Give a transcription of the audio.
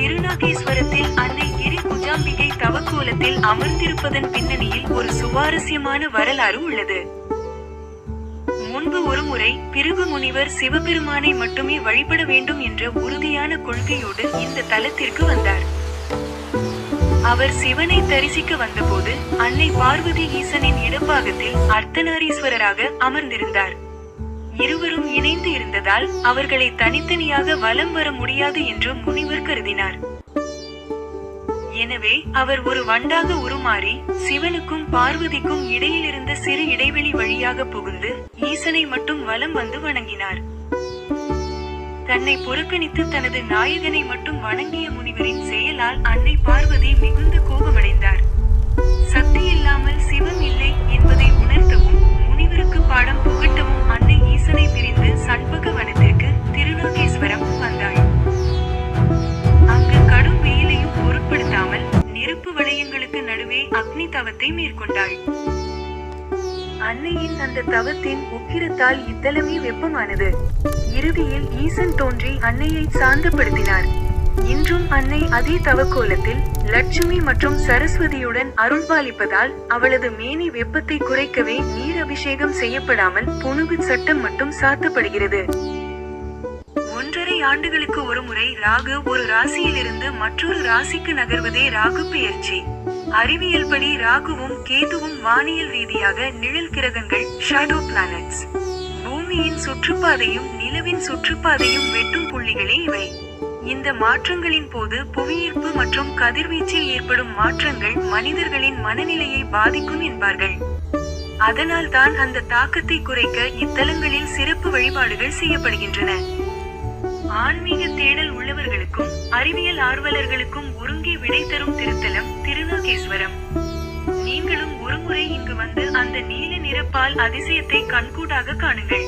திருநாகேஸ்வரத்தில் அன்னை கிரி குஜாம்பிகை தவக்கோலத்தில் அமர்ந்திருப்பதன் பின்னணியில் ஒரு சுவாரஸ்யமான வரலாறு உள்ளது. முன்பு ஒருமுறை பிருகு முனிவர் சிவபெருமானை மட்டுமே வழிபட வேண்டும் என்ற உறுதியான கொள்கையோடு இந்த தலத்திற்கு வந்தார். அவர் சிவனை தரிசிக்க வந்தபோது அன்னை பார்வதி ஈசனின் இடப்பாகத்தில் அர்த்தநாரீஸ்வரராக அமர்ந்திருந்தார். இருவரும் இணைந்து இருந்ததால் அவர்களை தனித்தனியாக வலம் வர முடியாது என்று முனிவர் கருதினார். எனவே அவர் ஒரு வண்டாக உருமாறி சிவனுக்கும் பார்வதிக்கும் இடையிலிருந்த சிறு இடைவெளி வழியாக புகுந்து ஈசனை மட்டும் வலம் வந்து வணங்கினார். தன்னை புறக்கணித்து தனது நாயகனை மட்டும் வணங்கிய முனிவரின் செயலால் அன்னை பார்வதி மிகுந்த கோபமடைந்தார். சக்தி இல்லாமல் சிவம் இல்லை என்பதை உணர்த்தவும் முனிவருக்கு பாடம் புகட்டவும் அன்னை ஈசனை பிரிந்து சண்பக வனத்திற்கு திருநாகேஸ்வரம் வந்தாள். அங்கு கடும் வெயிலையும் பொருட்படுத்தாமல் நெருப்பு வளையங்களுக்கு நடுவே அக்னி தவத்தை மேற்கொண்டாள். அன்னையின் அந்த தவத்தின் உக்கிரத்தால் இத்தலமே வெப்பமானது. இறுதியில் ஈசன் தோன்றி அன்னையை சாந்தப்படுத்தினார். இன்றும் அன்னை அதே தவக்கோலத்தில் லட்சுமி மற்றும் சரஸ்வதியுடன் அருள்பாலிப்பதால் அவளது மேனி வெப்பத்தை குறைக்கவே நீர் அபிஷேகம் செய்யப்படாமல் புனுகு சட்டம் மட்டும் சாத்தப்படுகிறது. 1.5 ஆண்டுகளுக்கு ஒருமுறை ராகு ஒரு ராசியிலிருந்து மற்றொரு ராசிக்கு நகர்வதே ராகு பெயர்ச்சி. அறிவியல் படி ராகுவும் கேதுவும் வானியல் ரீதியாக நிழல் கிரகங்கள், ஷாடோ பிளானட்ஸ். பூமியின் சுற்றுப்பாதையும் நிலவின் சுற்றுப்பாதையும் வெட்டும் புள்ளிகளே இவை. இந்த மாற்றங்களின் போது புவியீர்ப்பு மற்றும் கதிர்வீச்சில் ஏற்படும் மாற்றங்கள் மனிதர்களின் மனநிலையை பாதிக்கும் என்பார்கள். அதனால் தான் அந்த தாக்கத்தை குறைக்க இத்தலங்களில் சிறப்பு வழிபாடுகள் செய்யப்படுகின்றன. ஆன்மீக தேடல் உள்ளவர்களுக்கும் அறிவியல் ஆர்வலர்களுக்கும் ஒருங்கே விடை தரும் திருத்தலம் திருநாகேஸ்வரம். நீங்களும் ஒருமுறை இங்கு வந்து அந்த நீல நிறப்பால் அதிசயத்தை கண்கூடாக காணுங்கள்.